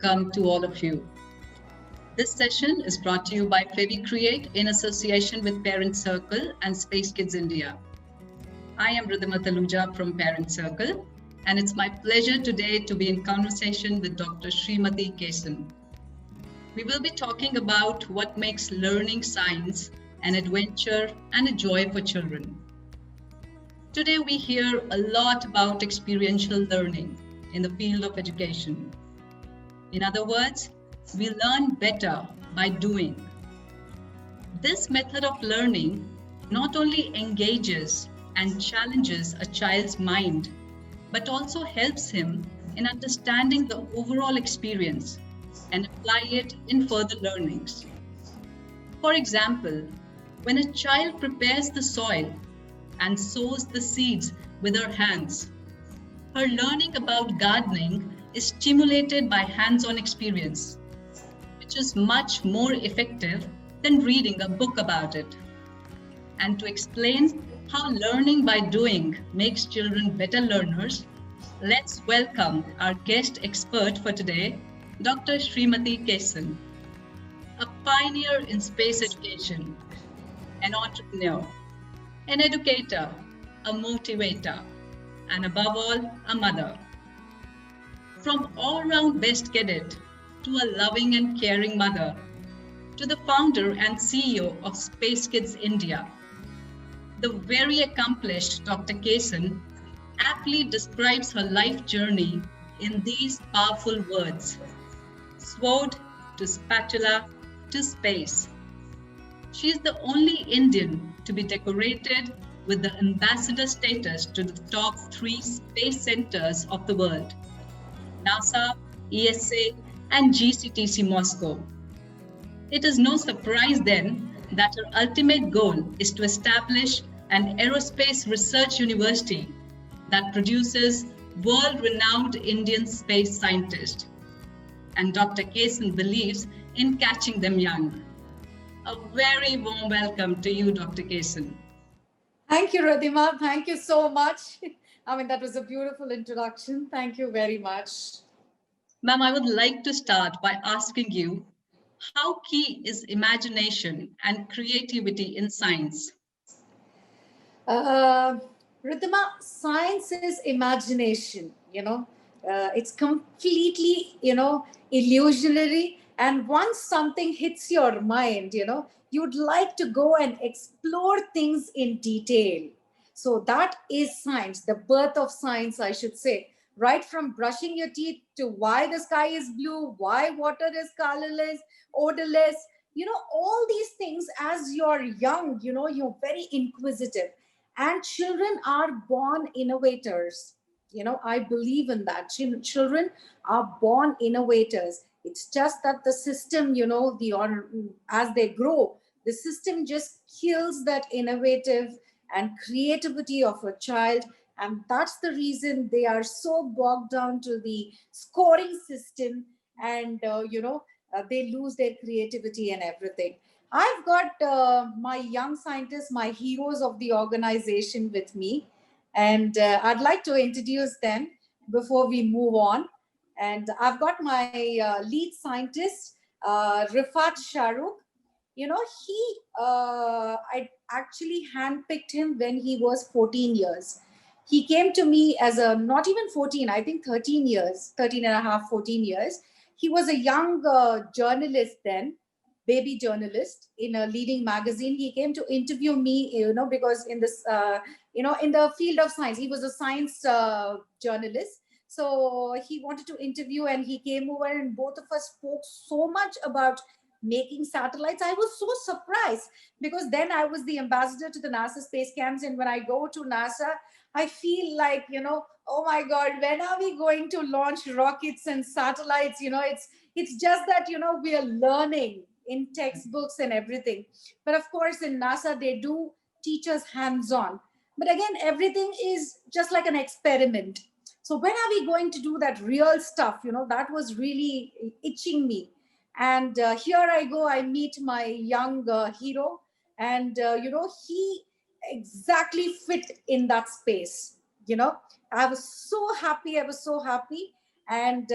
welcome to all of you. This session is brought to you by Fevicreate in association with Parent Circle and Space Kidz India. I am Ridhima Taluja from Parent Circle, and it's my pleasure today to be in conversation with Dr. Srimathy Kesan. We will be talking about what makes learning science an adventure and a joy for children. Today we hear a lot about experiential learning in the field of education. In other words, we learn better by doing. This method of learning not only engages and challenges a child's mind, but also helps him in understanding the overall experience and apply it in further learnings. For example, when a child prepares the soil and sows the seeds with her hands, her learning about gardening is stimulated by hands-on experience, which is much more effective than reading a book about it. And to explain how learning by doing makes children better learners, let's welcome our guest expert for today, Dr. Srimathy Kesan, a pioneer in space education, an entrepreneur, an educator, a motivator, and above all, a mother. From all-round best cadet to a loving and caring mother, to the founder and CEO of Space Kidz India, the very accomplished Dr. Kesan aptly describes her life journey in these powerful words: sword to spatula to space. She is the only Indian to be decorated with the ambassador status to the top 3 space centers of the world: NASA, ESA, and GCTC Moscow. It is no surprise then that her ultimate goal is to establish an aerospace research university that produces world-renowned Indian space scientists. And Dr. Kesan believes in catching them young. A very warm welcome to you, Dr. Kesan. Thank you, Ridhima. Thank you so much. That was a beautiful introduction. Thank you very much. Ma'am, I would like to start by asking you, how key is imagination and creativity in science? Ridhima, science is imagination, it's completely, illusionary. And once something hits your mind, you'd like to go and explore things in detail. So that is science, the birth of science, I should say. Right from brushing your teeth to why the sky is blue, why water is colorless, odorless, all these things. As you're young, you're very inquisitive. And children are born innovators. I believe in that. Children are born innovators. It's just that the system, as they grow, the system just kills that innovative and creativity of a child. And that's the reason they are so bogged down to the scoring system, and they lose their creativity and everything. I've got my young scientists, my heroes of the organization with me, and I'd like to introduce them before we move on. And I've got my lead scientist, Rifat Shahrukh. I actually handpicked him when he was 14 years. He came to me as a, not even 14, I think 13 years, 13 and a half, 14 years. He was a young journalist then, baby journalist in a leading magazine. He came to interview me, because in this, in the field of science, he was a science journalist. So he wanted to interview, and he came over, and both of us spoke so much about making satellites. I was so surprised, because then I was the ambassador to the NASA space camps. And when I go to NASA, I feel like, oh my God, when are we going to launch rockets and satellites? It's just that, we are learning in textbooks and everything. But of course, in NASA, they do teach us hands-on. But again, everything is just like an experiment. So when are we going to do that real stuff? That was really itching me. And here I go, I meet my young hero. And, he exactly fit in that space. I was so happy. And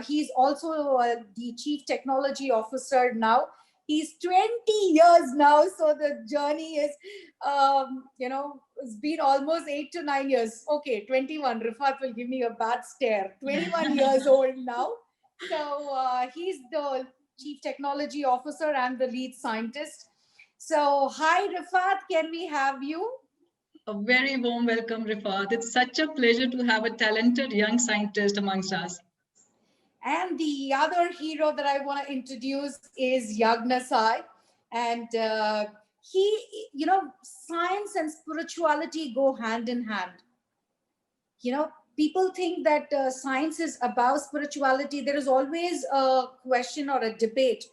he's also the Chief Technology Officer now. He's 20 years now, so the journey is, it's been almost 8 to 9 years. Okay, 21. Rifat will give me a bad stare. 21 years old now. So he's the Chief Technology Officer and the lead scientist. So, hi, Rifat, can we have you? A very warm welcome, Rifat. It's such a pleasure to have a talented young scientist amongst us. And the other hero that I want to introduce is Yagna Sai. And science and spirituality go hand in hand. People think that science is above spirituality. There is always a question or a debate.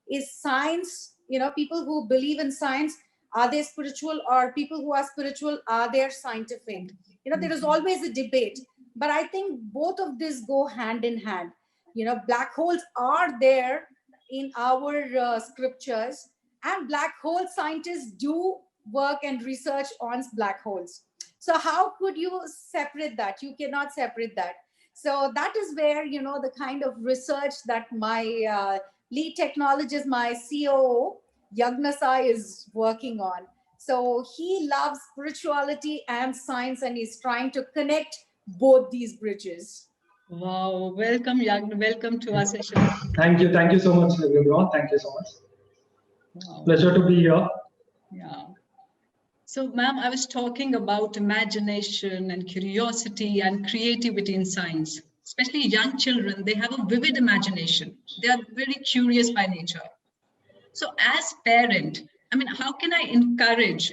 Is science, people who believe in science, are they spiritual, or people who are spiritual, are they scientific? There is always a debate. But I think both of these go hand in hand. Black holes are there in our scriptures, and black hole scientists do work and research on black holes. So how could you separate that? You cannot separate that. So that is where, the kind of research that my lead technologist, my COO, Yagnasai, is working on. So he loves spirituality and science, and he's trying to connect both these bridges. Wow, welcome, Yagna. Welcome to our session. Thank you so much, everyone. Thank you so much. Wow. Pleasure to be here. Yeah. So, ma'am, I was talking about imagination and curiosity and creativity in science. Especially young children, they have a vivid imagination. They are very curious by nature. So, as parent, how can I encourage?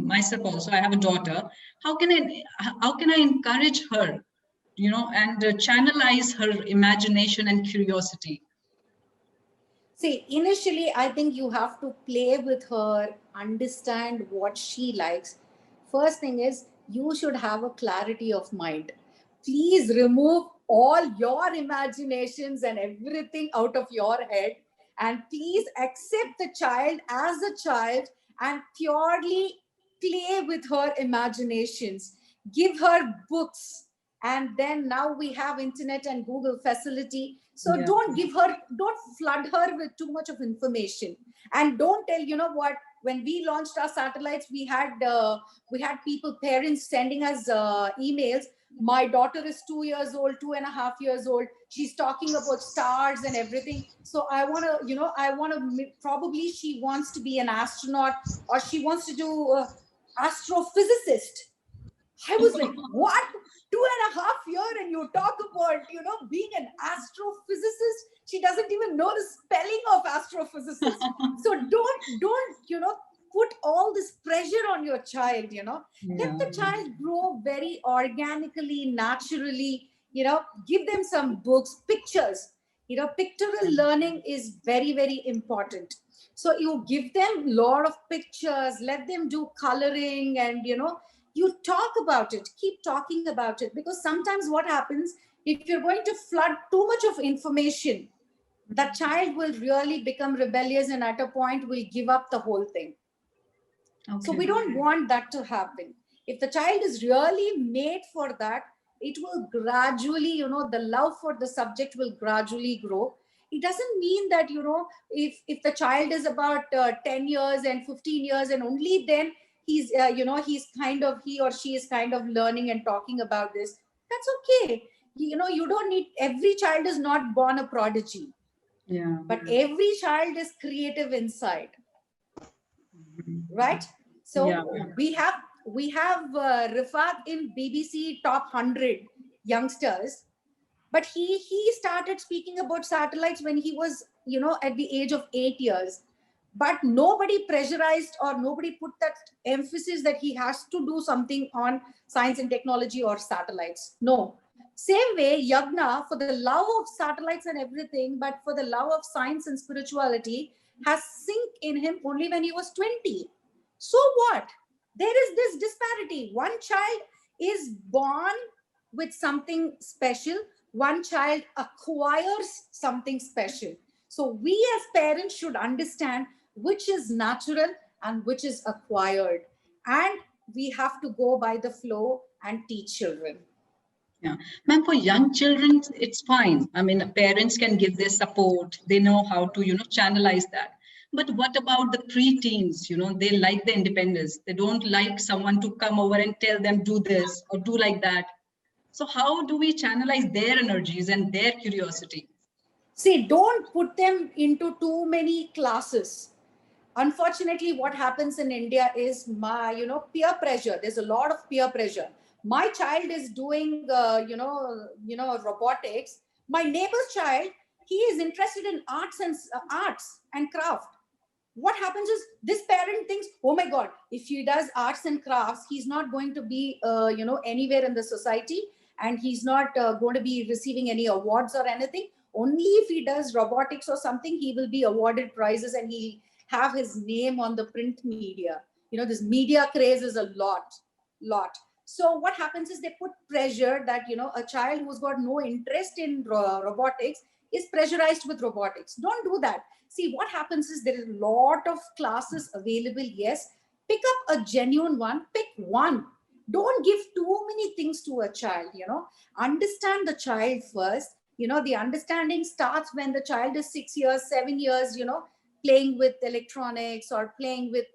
Myself also, I have a daughter. How can I encourage her, and channelize her imagination and curiosity? See, initially, I think you have to play with her, understand what she likes. First thing is, you should have a clarity of mind. Please remove all your imaginations and everything out of your head. And please accept the child as a child and purely play with her imaginations. Give her books. And then now we have internet and Google facility. So Yeah. don't flood her with too much of information. And don't tell, when we launched our satellites, we had people, parents sending us emails. My daughter is 2 years old, 2.5 years old. She's talking about stars and everything. So I want to, probably she wants to be an astronaut, or she wants to do astrophysicist. I was like, what? 2.5 years and you talk about, being an astrophysicist? She doesn't even know the spelling of astrophysicist. So don't, put all this pressure on your child, Let the child grow very organically, naturally, give them some books, pictures. Pictorial learning is very, very important. So you give them a lot of pictures, let them do coloring, and, you talk about it, keep talking about it, because sometimes what happens, if you're going to flood too much of information, that child will really become rebellious and at a point will give up the whole thing. Okay. So we don't want that to happen. If the child is really made for that, it will gradually, the love for the subject will gradually grow. It doesn't mean that, if the child is about 10 years and 15 years and only then he or she is kind of learning and talking about this, that's okay. You don't need, every child is not born a prodigy. Yeah. But every child is creative inside. Right? So yeah. we have Rifat in BBC top 100 youngsters, but he started speaking about satellites when he was, at the age of 8 years. But nobody pressurized or nobody put that emphasis that he has to do something on science and technology or satellites. No. Same way, Yagna, for the love of satellites and everything, but for the love of science and spirituality, has sink in him only when he was 20. So what? There is this disparity. One child is born with something special. One child acquires something special. So we as parents should understand which is natural and which is acquired. And we have to go by the flow and teach children. Yeah, ma'am, for young children, it's fine. I mean, parents can give their support. They know how to, channelize that. But what about the preteens? They like the independence. They don't like someone to come over and tell them do this or do like that. So how do we channelize their energies and their curiosity? See, don't put them into too many classes. Unfortunately, what happens in India is peer pressure. There's a lot of peer pressure. My child is doing robotics. My neighbor's child, he is interested in arts and craft. What happens is this parent thinks, oh my god, if he does arts and crafts, he's not going to be anywhere in the society, and he's not going to be receiving any awards or anything. Only if he does robotics or something, he will be awarded prizes and he'll have his name on the print media. This media craze is a lot. So what happens is they put pressure that a child who's got no interest in robotics is pressurized with robotics. Don't do that. See, what happens is there is a lot of classes available. Yes, pick up a genuine one, pick one. Don't give too many things to a child. Understand the child first. The understanding starts when the child is 6 years, 7 years, playing with electronics or playing with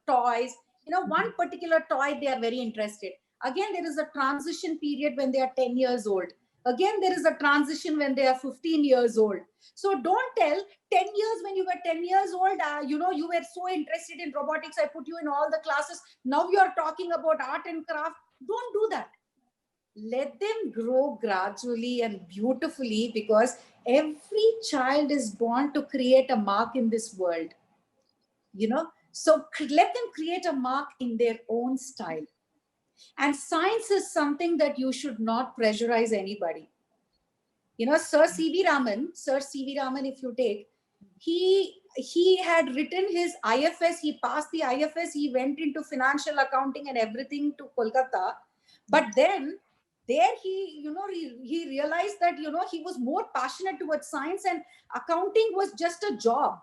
toys. One particular toy they are very interested. Again, there is a transition period when they are 10 years old. Again, there is a transition when they are 15 years old. So don't tell 10 years, when you were 10 years old, you were so interested in robotics, I put you in all the classes. Now you are talking about art and craft. Don't do that. Let them grow gradually and beautifully, because every child is born to create a mark in this world. So let them create a mark in their own style. And science is something that you should not pressurize anybody. Sir C.V. Raman, if you take, he had written his IFS, he passed the IFS, he went into financial accounting and everything to Kolkata. But then there he realized that, he was more passionate towards science and accounting was just a job.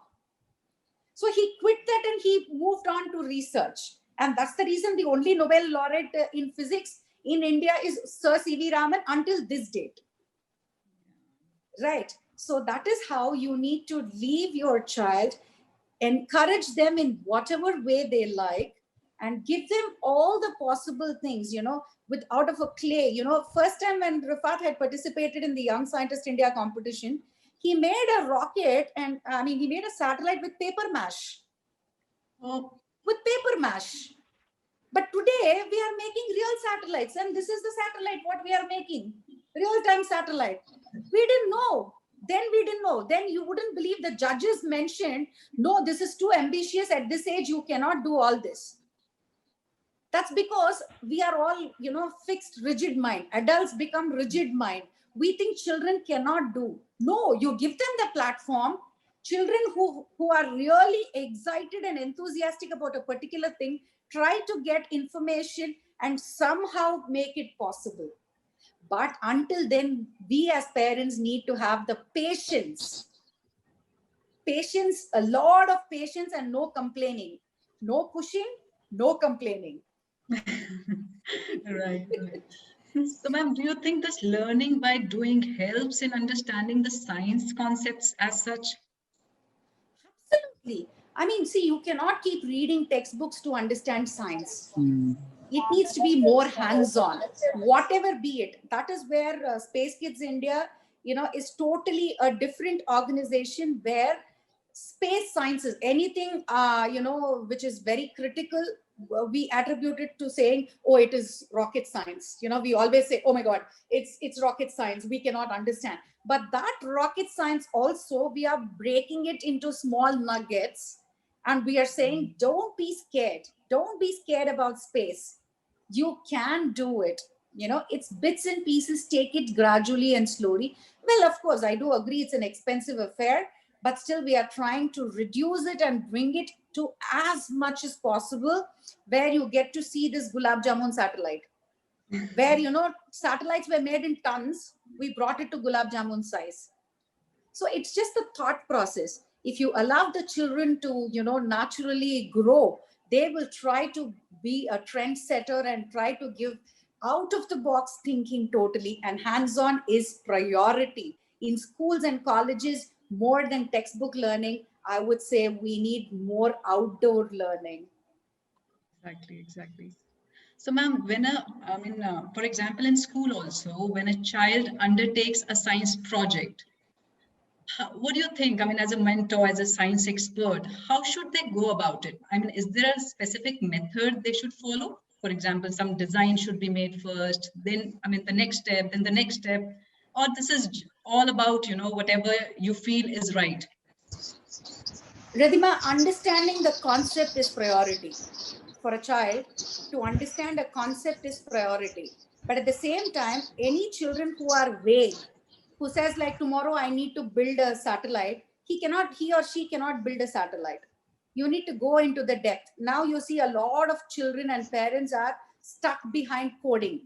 So he quit that and he moved on to research. And that's the reason the only Nobel laureate in physics in India is Sir C.V. Raman until this date. Right. So that is how you need to leave your child, encourage them in whatever way they like, and give them all the possible things, with out of a clay. First time when Rifat had participated in the Young Scientist India competition, he made a rocket and he made a satellite with paper mache. Oh. With paper mache. But today we are making real satellites, and this is the satellite what we are making, real-time satellite. We didn't know. Then you wouldn't believe the judges mentioned, no, this is too ambitious. At this age, you cannot do all this. That's because we are all, fixed, rigid mind. Adults become rigid mind. We think children cannot do. No, you give them the platform. Children who are really excited and enthusiastic about a particular thing, try to get information and somehow make it possible. But until then, we as parents need to have the patience, a lot of patience, and no complaining, no pushing, no complaining. Right. So, ma'am, do you think this learning by doing helps in understanding the science concepts as such? Absolutely. See, you cannot keep reading textbooks to understand science. It needs to be more hands-on, whatever be it. That is where Space Kids India, is totally a different organization, where space sciences, anything, which is very critical, we attribute it to saying, oh, it is rocket science. We always say, oh my God, it's rocket science. We cannot understand. But that rocket science also, we are breaking it into small nuggets. And we are saying, don't be scared. Don't be scared about space. You can do it. It's bits and pieces. Take it gradually and slowly. Well, of course, I do agree it's an expensive affair, but still we are trying to reduce it and bring it to as much as possible, where you get to see this Gulab Jamun satellite, where, satellites were made in tons. We brought it to Gulab Jamun size. So it's just the thought process. If you allow the children to, naturally grow, they will try to be a trendsetter and try to give out of the box thinking totally, and hands-on is priority. In schools and colleges, more than textbook learning, I would say we need more outdoor learning. Exactly, exactly. So, ma'am, for example, in school also, when a child undertakes a science project, what do you think? I mean, as a mentor, as a science expert, how should they go about it? I mean, is there a specific method they should follow? For example, some design should be made first, then, the next step, then the next step, or this is all about, whatever you feel is right. Radhima, understanding the concept is priority. For a child, to understand a concept is priority. But at the same time, any children who are vague, who says like tomorrow I need to build a satellite, he or she cannot build a satellite. You need to go into the depth. Now you see a lot of children and parents are stuck behind coding,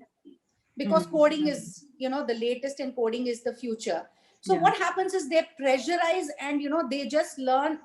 because coding is, the latest, and coding is the future. So Yeah. what happens is they pressurize, and they just learn.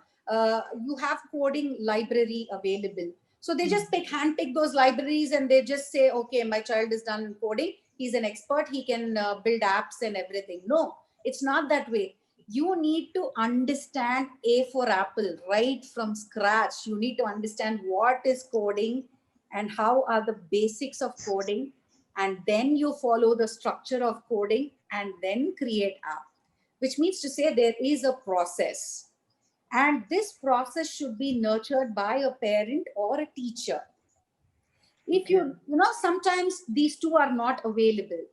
You have coding library available, so they just handpick those libraries, and they just say, okay, my child is done in coding, he's an expert, he can build apps and everything. No, it's not that way. You need to understand A for apple right from scratch. You need to understand what is coding and how are the basics of coding, and then you follow the structure of coding and then create app, which means to say there is a process, and this process should be nurtured by a parent or a teacher. If Okay. sometimes these two are not available.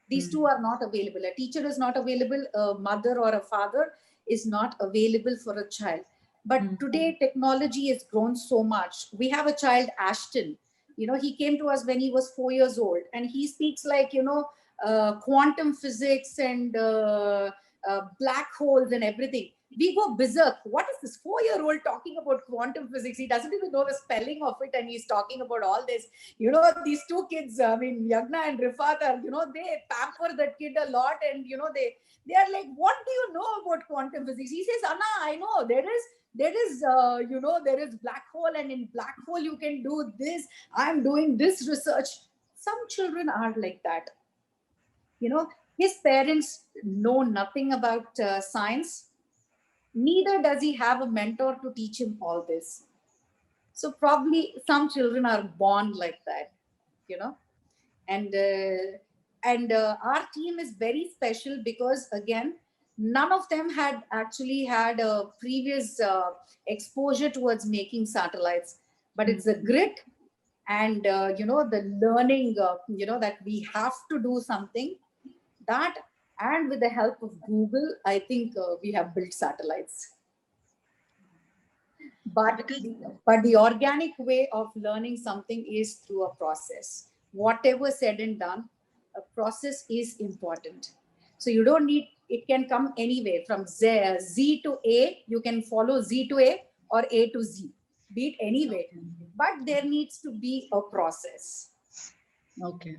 These two are not available. A teacher is not available, a mother or a father is not available for a child. But today technology has grown so much. We have a child, Ashton. He came to us when he was 4 years old, and he speaks like, quantum physics and black holes and everything. We go berserk. What is this 4-year-old talking about quantum physics? He doesn't even know the spelling of it, and he's talking about all this. These two kids, Yagna and Rifat are, they pamper that kid a lot, and they are like, what do you know about quantum physics? He says, Anna, I know there is black hole, and in black hole you can do this. I'm doing this research. Some children are like that. His parents know nothing about science. Neither does he have a mentor to teach him all this. So probably some children are born like that, you know. And our team is very special because, again, none of them had actually had a previous exposure towards making satellites. But it's a grit and the learning, that we have to do something. That, and with the help of Google, I think we have built satellites. But the organic way of learning something is through a process. Whatever said and done, a process is important. So you don't need, it can come anyway from Z to A. You can follow Z to A or A to Z, be it anyway. But there needs to be a process. Okay.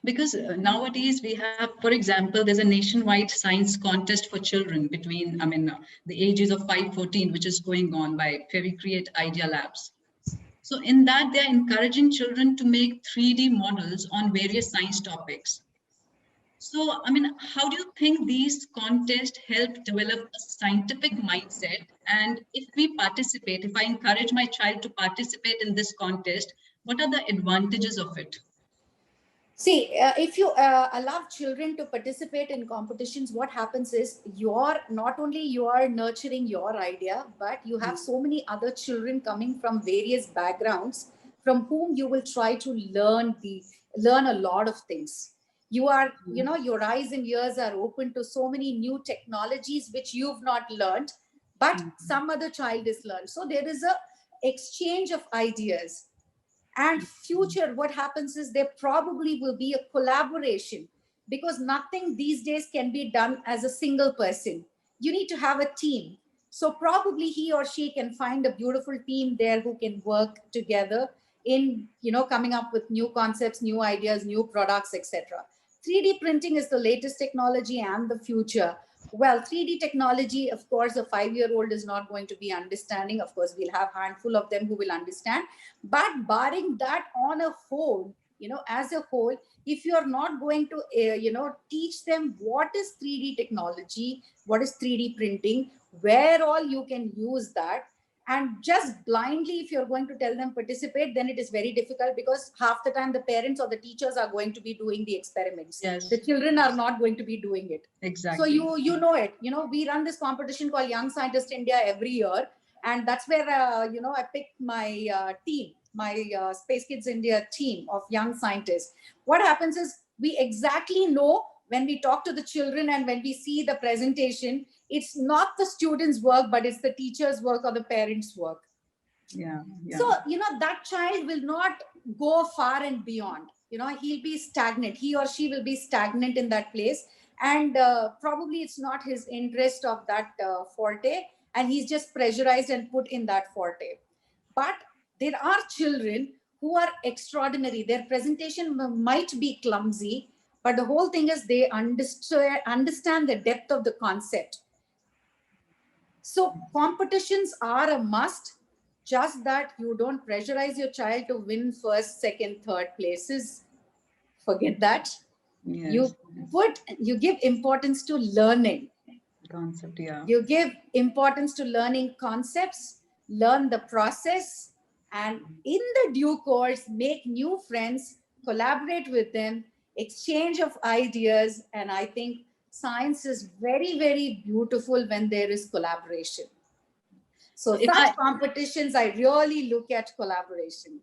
Because nowadays we have, for example, there's a nationwide science contest for children between, the ages of 5-14, which is going on by Fevicreate Idea Labs. So in that, they're encouraging children to make 3D models on various science topics. So, how do you think these contests help develop a scientific mindset? And if I encourage my child to participate in this contest, what are the advantages of it? See, if you allow children to participate in competitions, what happens is not only you are nurturing your idea, but you have so many other children coming from various backgrounds from whom you will try to learn a lot of things. You are, your eyes and ears are open to so many new technologies which you've not learned, but some other child has learned. So there is a exchange of ideas. And future, what happens is there probably will be a collaboration, because nothing these days can be done as a single person. You need to have a team. So probably he or she can find a beautiful team there who can work together in, coming up with new concepts, new ideas, new products, etc. 3D printing is the latest technology and the future. Well, 3D technology, of course, a 5-year-old is not going to be understanding. Of course, we'll have a handful of them who will understand. But barring that, on a whole, as a whole, if you're not going to, teach them what is 3D technology, what is 3D printing, where all you can use that, and just blindly, if you're going to tell them participate, then it is very difficult, because half the time the parents or the teachers are going to be doing the experiments. Yes. The children are not going to be doing it. Exactly. So you know it. We run this competition called Young Scientist India every year, and that's where I picked my team, my Space Kids India team of young scientists. What happens is, we exactly know when we talk to the children and when we see the presentation, it's not the students' work, but it's the teacher's work or the parents' work. Yeah. So, that child will not go far and beyond. He'll be stagnant. He or she will be stagnant in that place. And probably it's not his interest of that forte. And he's just pressurized and put in that forte. But there are children who are extraordinary. Their presentation might be clumsy, but the whole thing is they understand the depth of the concept. So competitions are a must, just that you don't pressurize your child to win first, second, third places. Forget that. Yes. You give importance to learning. Concept, yeah. You give importance to learning concepts, learn the process, and in the due course, make new friends, collaborate with them, exchange of ideas. And I think science is very, very beautiful when there is collaboration. So such competitions, I really look at collaboration.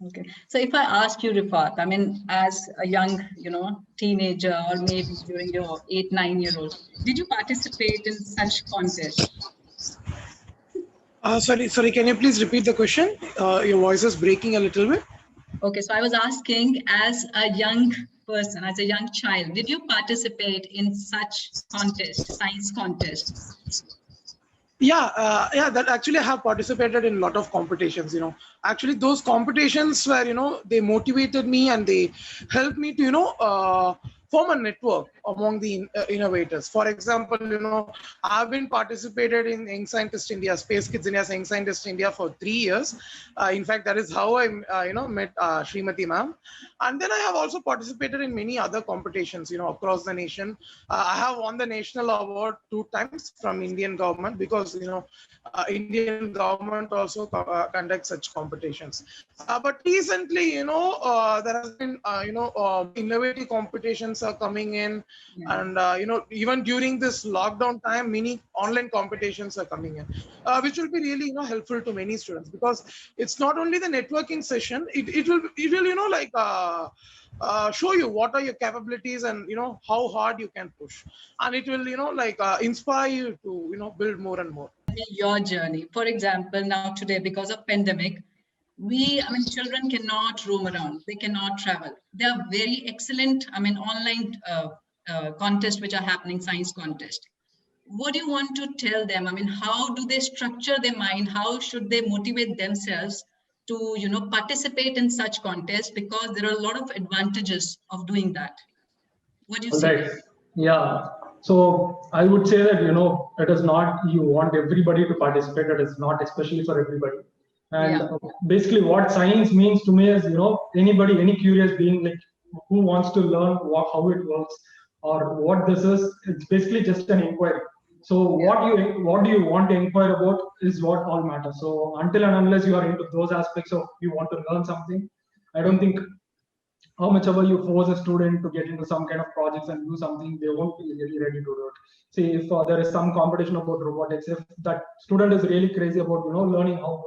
Okay. So if I ask you, Rifat, I mean, as a young, teenager, or maybe during your 8, 9-year-old, did you participate in such contests? Sorry, can you please repeat the question? Your voice is breaking a little bit. Okay, so I was asking, as a young person, as a young child, did you participate in such contest, science contest? Yeah, that actually I have participated in a lot of competitions. Actually those competitions were, they motivated me and they helped me to, form a network among the innovators. For example, I've been participated in Young Scientist India, Space Kids India, Young Scientist India for 3 years. In fact, that is how I, met Srimathy ma'am. And then I have also participated in many other competitions, across the nation. I have won the national award 2 times from Indian government, because, Indian government also conducts such competitions. But recently, there has been, innovative competitions are coming in. Yeah. And, even during this lockdown time, many online competitions are coming in, which will be really, helpful to many students, because it's not only the networking session, it will, show you what are your capabilities and, how hard you can push. And it will, inspire you to, build more and more. Your journey. For example, now today, because of pandemic, children cannot roam around. They cannot travel. There are very excellent, online contests which are happening, science contest. What do you want to tell them? How do they structure their mind? How should they motivate themselves to, participate in such contests? Because there are a lot of advantages of doing that. What do you say? Right. Yeah. So I would say that, it is not, you want everybody to participate. It is not especially for everybody. And basically what science means to me is, anybody, any curious being, like, who wants to learn how it works or what this is, it's basically just an inquiry. So what do you want to inquire about is what all matters. So until and unless you are into those aspects of you want to learn something, I don't think how much ever you force a student to get into some kind of projects and do something, they won't be really ready to do it. See, if there is some competition about robotics, if that student is really crazy about learning how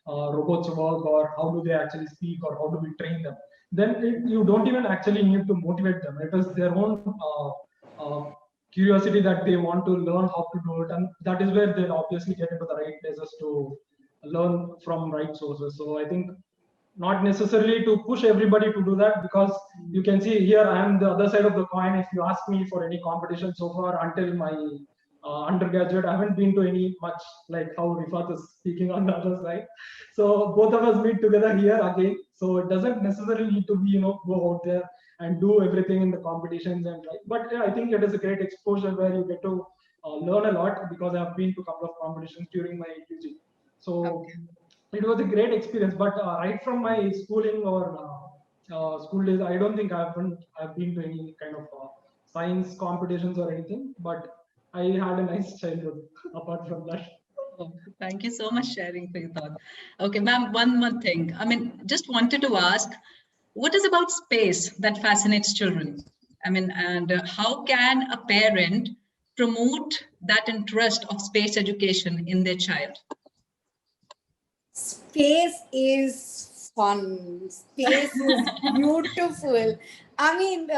robots work, or how do they actually speak, or how do we train them, then you don't even actually need to motivate them. It is their own curiosity that they want to learn how to do it, and that is where they'll obviously get into the right places to learn from right sources. So I think not necessarily to push everybody to do that, because you can see here I am the other side of the coin. If you ask me for any competition so far until my undergraduate, I haven't been to any much, like how Rifat is speaking on the other side. So both of us meet together here again. So it doesn't necessarily need to be, go out there and do everything in the competitions and like. But I think it is a great exposure where you get to learn a lot, because I have been to a couple of competitions during my PG. So it was a great experience. But right from my schooling or school days, I don't think I've been to any kind of science competitions or anything, but I had a nice childhood apart from that. Oh, thank you so much sharing for your thought. Okay, ma'am, one more thing. I mean, just wanted to ask, what is about space that fascinates children? I mean, and how can a parent promote that interest of space education in their child? Space is fun. Space is beautiful. I mean,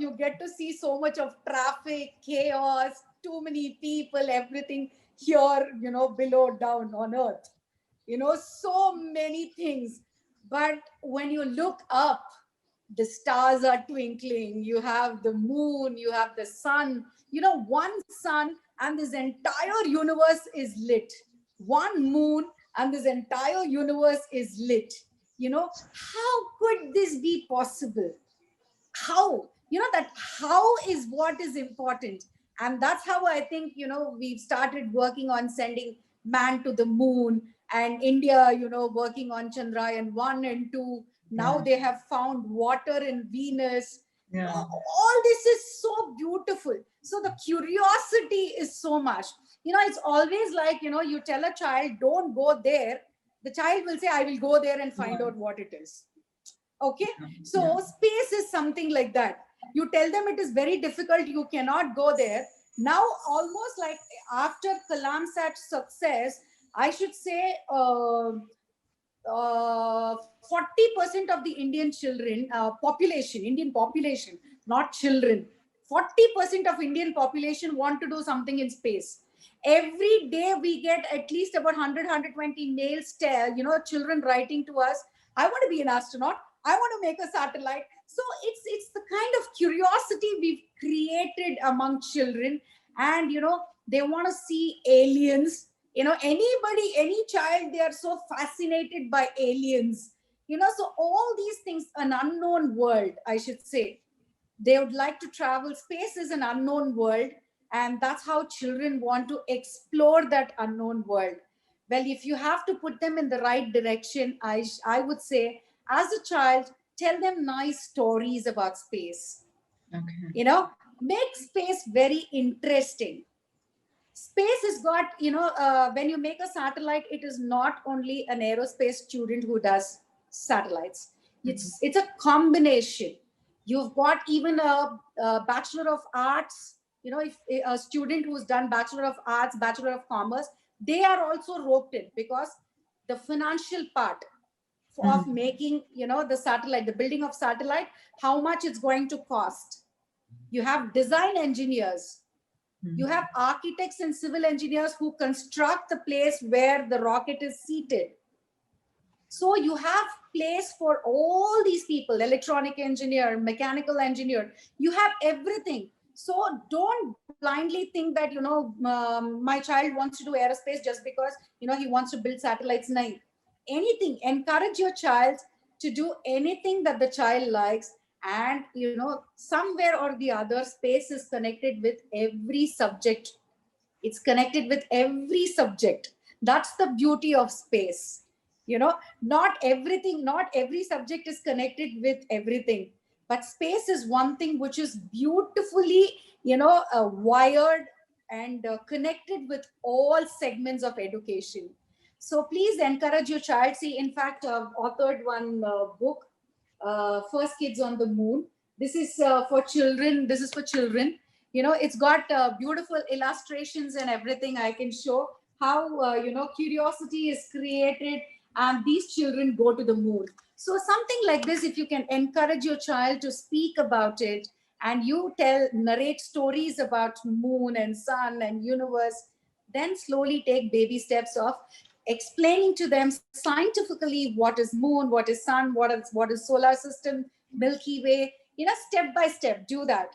you get to see so much of traffic, chaos, too many people, everything here, below, down on earth. So many things. But when you look up, the stars are twinkling, you have the moon, you have the sun, one sun, and this entire universe is lit. One moon, and this entire universe is lit. How could this be possible? How? That how is what is important. And that's how I think, we've started working on sending man to the moon, and India, working on Chandrayaan 1 and 2. Now they have found water in Venus. Yeah. All this is so beautiful. So the curiosity is so much. It's always like, you tell a child, don't go there. The child will say, I will go there and find out what it is. Okay, so space is something like that. You tell them it is very difficult, you cannot go there. Now, almost like after Kalamsat's success, I should say 40% of the Indian children, Indian population, not children, 40% of Indian population want to do something in space. Every day we get at least about 100, 120 mails, children writing to us, I want to be an astronaut, I want to make a satellite. So it's the kind of curiosity we've created among children, and they want to see aliens. Anybody, any child, they are so fascinated by aliens. So all these things, an unknown world, I should say. They would like to travel. Space is an unknown world, and that's how children want to explore that unknown world. Well, if you have to put them in the right direction, I would say, as a child, tell them nice stories about space. Okay. Make space very interesting. Space has got, when you make a satellite, it is not only an aerospace student who does satellites. It's a combination. You've got even a Bachelor of Arts, if a student who's done Bachelor of Arts, Bachelor of Commerce, they are also roped in, because the financial part of making, the satellite, the building of satellite, how much it's going to cost. You have design engineers, you have architects and civil engineers who construct the place where the rocket is seated. So you have place for all these people, electronic engineer, mechanical engineer, you have everything. So don't blindly think that, my child wants to do aerospace just because, he wants to build satellites. No. Anything, encourage your child to do anything that the child likes. And, somewhere or the other, space is connected with every subject. It's connected with every subject. That's the beauty of space. Not everything, not every subject is connected with everything. But space is one thing which is beautifully, wired and connected with all segments of education. So please encourage your child. See, in fact, I've authored one book, First Kids on the Moon. This is for children. This is for children. It's got beautiful illustrations and everything. I can show how, curiosity is created, and these children go to the moon. So something like this, if you can encourage your child to speak about it, and you narrate stories about moon and sun and universe, then slowly take baby steps of explaining to them scientifically what is moon, what is sun, what is solar system, Milky Way, step by step, do that.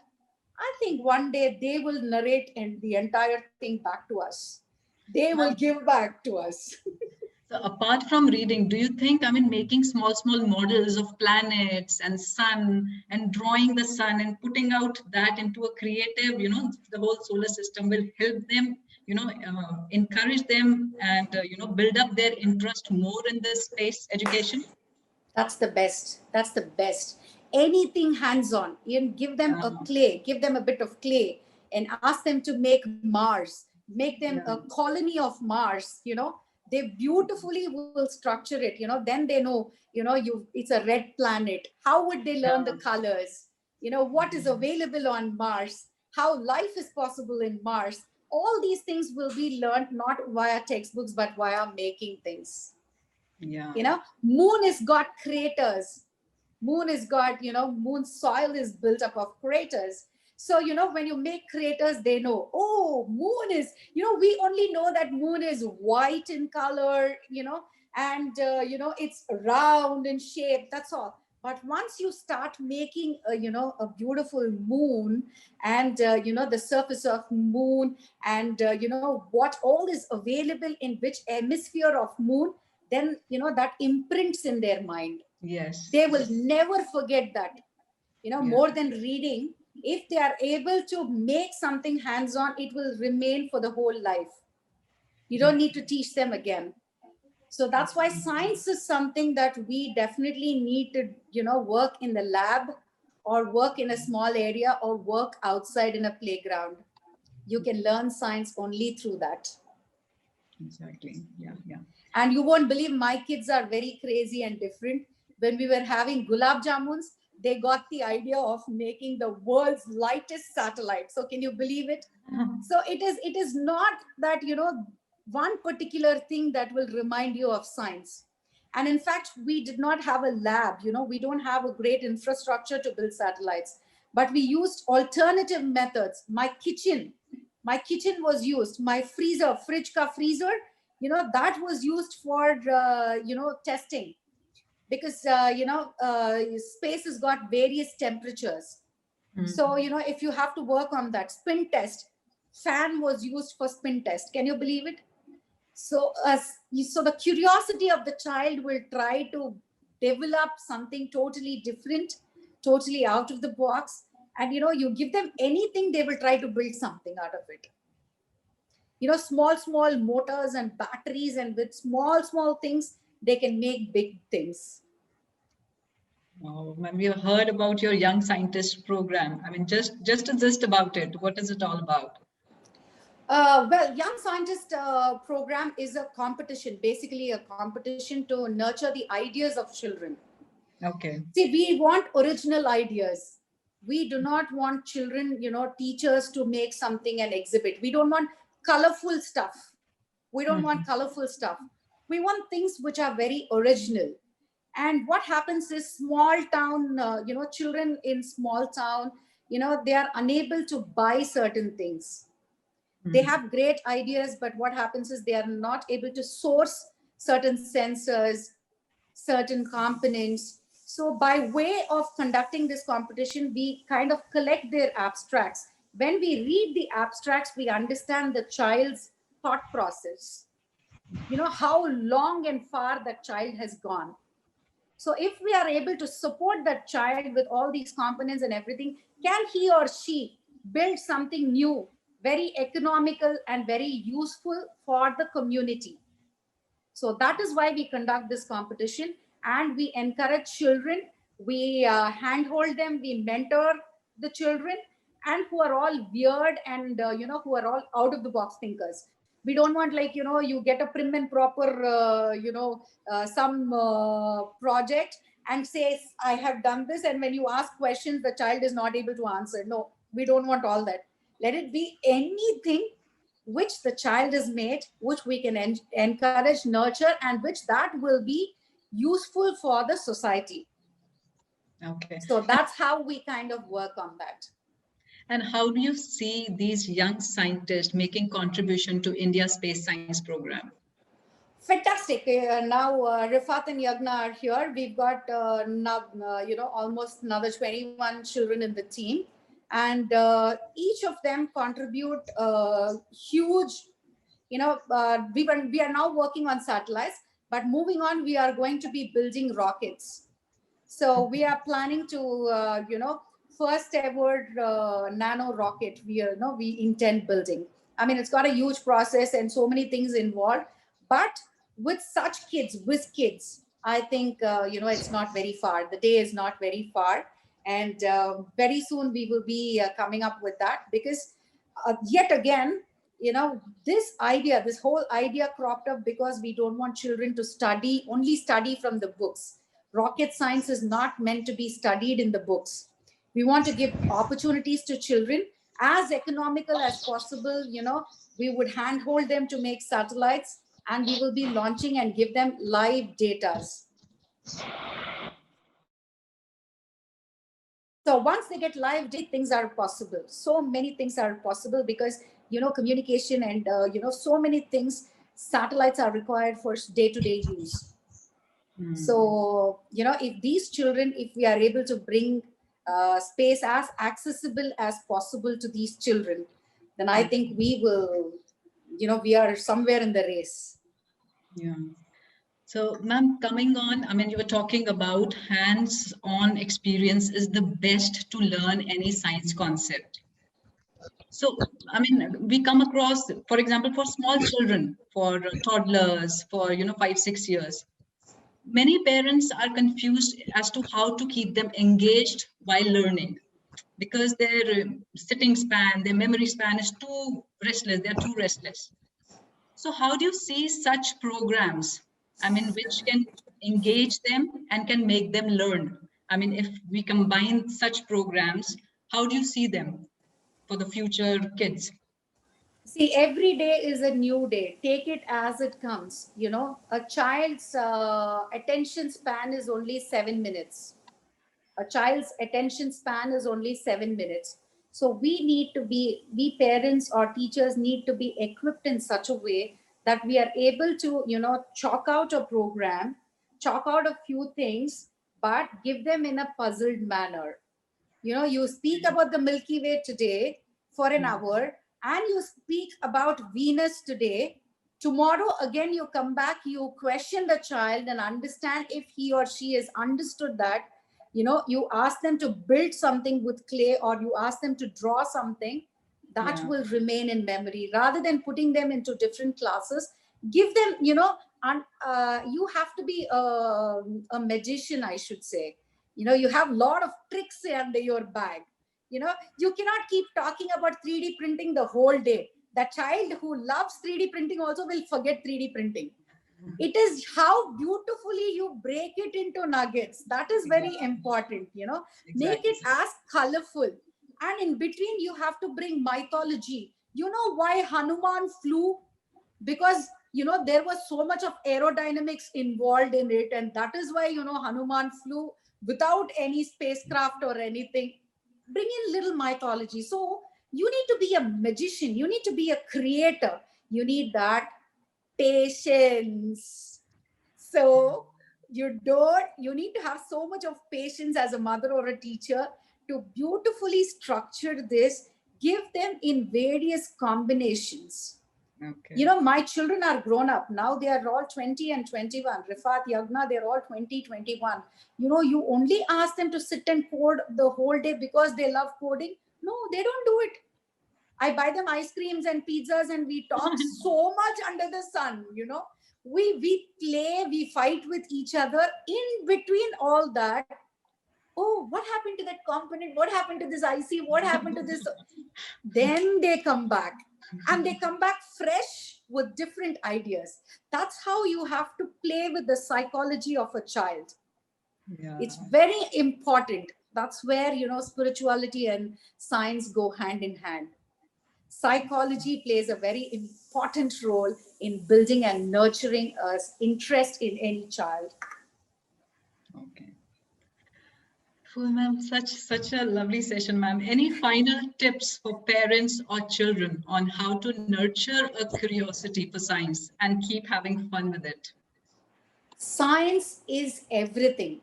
I think one day they will narrate the entire thing back to us. They will give back to us. So apart from reading, do you think, I mean, making small models of planets and sun and drawing the sun and putting out that into a creative, the whole solar system will help them, encourage them and, build up their interest more in this space education? That's the best. That's the best. Anything hands-on. You give them a clay, give them a bit of clay, and ask them to make Mars, make them a colony of Mars. They beautifully will structure it. Then they know, it's a red planet. How would they learn the colors? What is available on Mars? How life is possible in Mars? All these things will be learned not via textbooks, but via making things. Moon has got craters. Moon is got, moon soil is built up of craters. So, when you make craters, they know, oh, moon is, we only know that moon is white in color, and, it's round in shape. That's all. But once you start making, a beautiful moon and, the surface of moon and, what all is available in which hemisphere of moon, then, that imprints in their mind. Yes. They will never forget that. More than reading, if they are able to make something hands-on, it will remain for the whole life. You don't need to teach them again. So that's why science is something that we definitely need to, work in the lab or work in a small area or work outside in a playground. You can learn science only through that. Exactly. Yeah. And you won't believe, my kids are very crazy and different. When we were having gulab jamuns, they got the idea of making the world's lightest satellite. So can you believe it? So it is not that, one particular thing that will remind you of science. And in fact, we did not have a lab, we don't have a great infrastructure to build satellites, but we used alternative methods. My kitchen was used, my freezer, fridge ka freezer, that was used for, testing, because, space has got various temperatures. So, if you have to work on that spin test, fan was used for spin test. Can you believe it? So, so the curiosity of the child will try to develop something totally different, totally out of the box. And, you give them anything, they will try to build something out of it. Small motors and batteries, and with small things, they can make big things. Oh, we have heard about your Young Scientist program. I mean, just about it. What is it all about? Well, Young Scientist program is a competition, basically a competition to nurture the ideas of children. Okay. See, we want original ideas. We do not want children, teachers to make something and exhibit. We don't want colorful stuff. We don't want colorful stuff. We want things which are very original. And what happens is, small town, children in small town, they are unable to buy certain things. They have great ideas, but what happens is they are not able to source certain sensors, certain components. So by way of conducting this competition, we kind of collect their abstracts. When we read the abstracts, we understand the child's thought process, how long and far that child has gone. So if we are able to support that child with all these components and everything, can he or she build something new, very economical and very useful for the community? So that is why we conduct this competition, and we encourage children. We handhold them, we mentor the children, and who are all weird and, who are all out of the box thinkers. We don't want, like, you get a prim and proper, some project and says, I have done this. And when you ask questions, the child is not able to answer. No, we don't want all that. Let it be anything which the child is made, which we can encourage, nurture, and which that will be useful for the society. Okay. So that's how we kind of work on that. And how do you see these young scientists making contribution to India's space science program? Fantastic. Now Rifat and Yagna are here. We've got now, almost another 21 children in the team. And each of them contribute huge, we are now working on satellites, but moving on, we are going to be building rockets. So we are planning to, first ever nano rocket we intend building. I mean, it's got a huge process and so many things involved, but with such kids, I think, it's not very far. The day is not very far. And very soon we will be coming up with that, because yet again, this whole idea cropped up because we don't want children to only study from the books. Rocket science is not meant to be studied in the books. We want to give opportunities to children as economical as possible. We would handhold them to make satellites, and we will be launching and give them live datas. So once they get live data, things are possible. So many things are possible because, communication and, so many things, satellites are required for day-to-day use. So, if these children, if we are able to bring space as accessible as possible to these children, then I think we will, we are somewhere in the race. Yeah. So, ma'am, coming on, I mean, you were talking about hands-on experience is the best to learn any science concept. So, I mean, we come across, for example, for small children, for toddlers, for, 5, 6 years, many parents are confused as to how to keep them engaged while learning, because their sitting span, their memory span is too restless. They're too restless. So how do you see such programs, I mean, which can engage them and can make them learn? I mean, if we combine such programs, how do you see them for the future kids? See, every day is a new day. Take it as it comes. A child's attention span is only 7 minutes. A child's attention span is only 7 minutes. So we parents or teachers need to be equipped in such a way that we are able to, chalk out a program, chalk out a few things, but give them in a puzzled manner. You speak about the Milky Way today for an hour, and you speak about Venus today. Tomorrow, again, you come back, you question the child and understand if he or she has understood that. You ask them to build something with clay, or you ask them to draw something that will remain in memory, rather than putting them into different classes. Give them, and you have to be a magician, I should say. You have a lot of tricks under your bag. You cannot keep talking about 3D printing the whole day. The child who loves 3D printing also will forget 3D printing. It is how beautifully you break it into nuggets. That is very important. Make it as colorful. And in between, you have to bring mythology. You know why Hanuman flew? Because there was so much of aerodynamics involved in it, and that is why Hanuman flew without any spacecraft or anything. Bring in little mythology. So you need to be a magician, you need to be a creator, you need that patience. So you need to have so much of patience as a mother or a teacher to beautifully structure this, give them in various combinations. Okay. My children are grown up now. They are all 20 and 21. Rifat, Yagna, they're all 20, 21. You only ask them to sit and code the whole day because they love coding. No, they don't do it. I buy them ice creams and pizzas, and we talk so much under the sun. We play, we fight with each other. In between all that, oh, what happened to that component? What happened to this IC? What happened to this? Then they come back. And they come back fresh with different ideas. That's how you have to play with the psychology of a child. It's very important. That's where, spirituality and science go hand in hand. Psychology plays a very important role in building and nurturing interest in any child. Okay. Well, ma'am, such a lovely session, ma'am. Any final tips for parents or children on how to nurture a curiosity for science and keep having fun with it? Science is everything.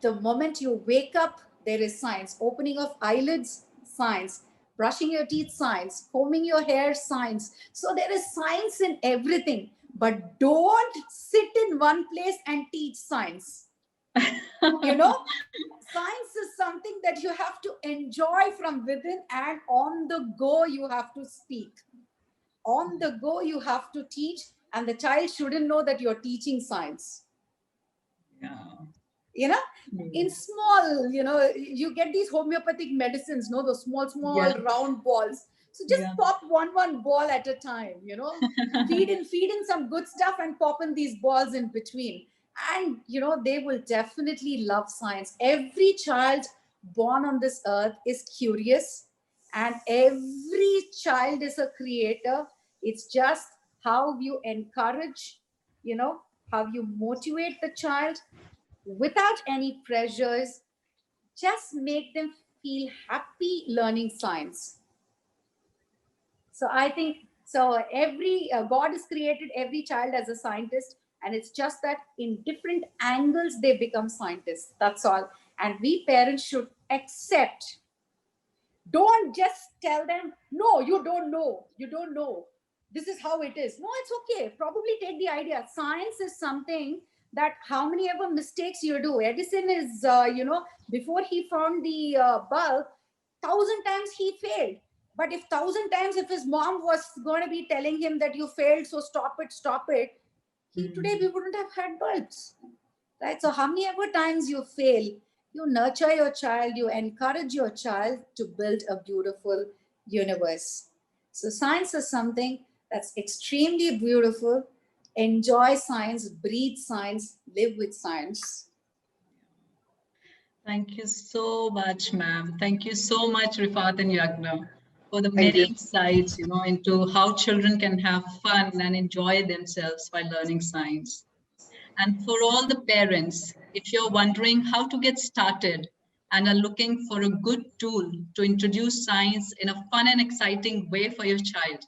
The moment you wake up, there is science. Opening of eyelids, science. Brushing your teeth, science. Combing your hair, science. So there is science in everything. But don't sit in one place and teach science. Science is something that you have to enjoy from within, and on the go you have to speak. On the go you have to teach, and the child shouldn't know that you're teaching science. Yeah. In small, you get these homeopathic medicines, no, those small round balls. So just pop one ball at a time, feed in some good stuff and pop in these balls in between. And, they will definitely love science. Every child born on this earth is curious, and every child is a creator. It's just how you encourage, how you motivate the child without any pressures. Just make them feel happy learning science. So I think, so every God has created every child as a scientist, and it's just that in different angles they become scientists. That's all. And we parents should accept. Don't just tell them, no, you don't know, this is how it is. No, it's okay. Probably take the idea. Science is something that how many ever mistakes you do. Edison is, before he found the bulb, 1,000 times he failed. But if 1,000 times, if his mom was going to be telling him that you failed, so stop it, today we wouldn't have had bulbs, right? So how many ever times you fail, you nurture your child, you encourage your child to build a beautiful universe. So science is something that's extremely beautiful. Enjoy science, breathe science, live with science. Thank you so much, ma'am. Thank you so much, Rifat and Yagna, for the many insights, into how children can have fun and enjoy themselves while learning science. And for all the parents, if you're wondering how to get started and are looking for a good tool to introduce science in a fun and exciting way for your child,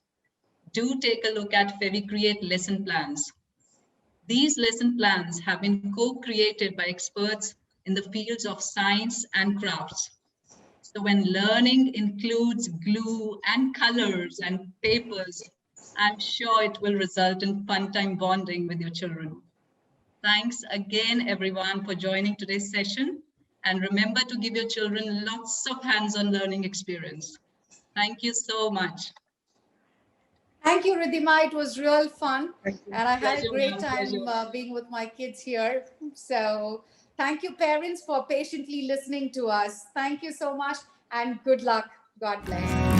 do take a look at Fevicreate lesson plans. These lesson plans have been co-created by experts in the fields of science and crafts. So when learning includes glue and colors and papers, I'm sure it will result in fun time bonding with your children. Thanks again, everyone, for joining today's session. And remember to give your children lots of hands-on learning experience. Thank you so much. Thank you, Ridhima. It was real fun. And I had a Pleasure, great ma'am. time Pleasure. being with my kids here. So thank you, parents, for patiently listening to us. Thank you so much and good luck. God bless.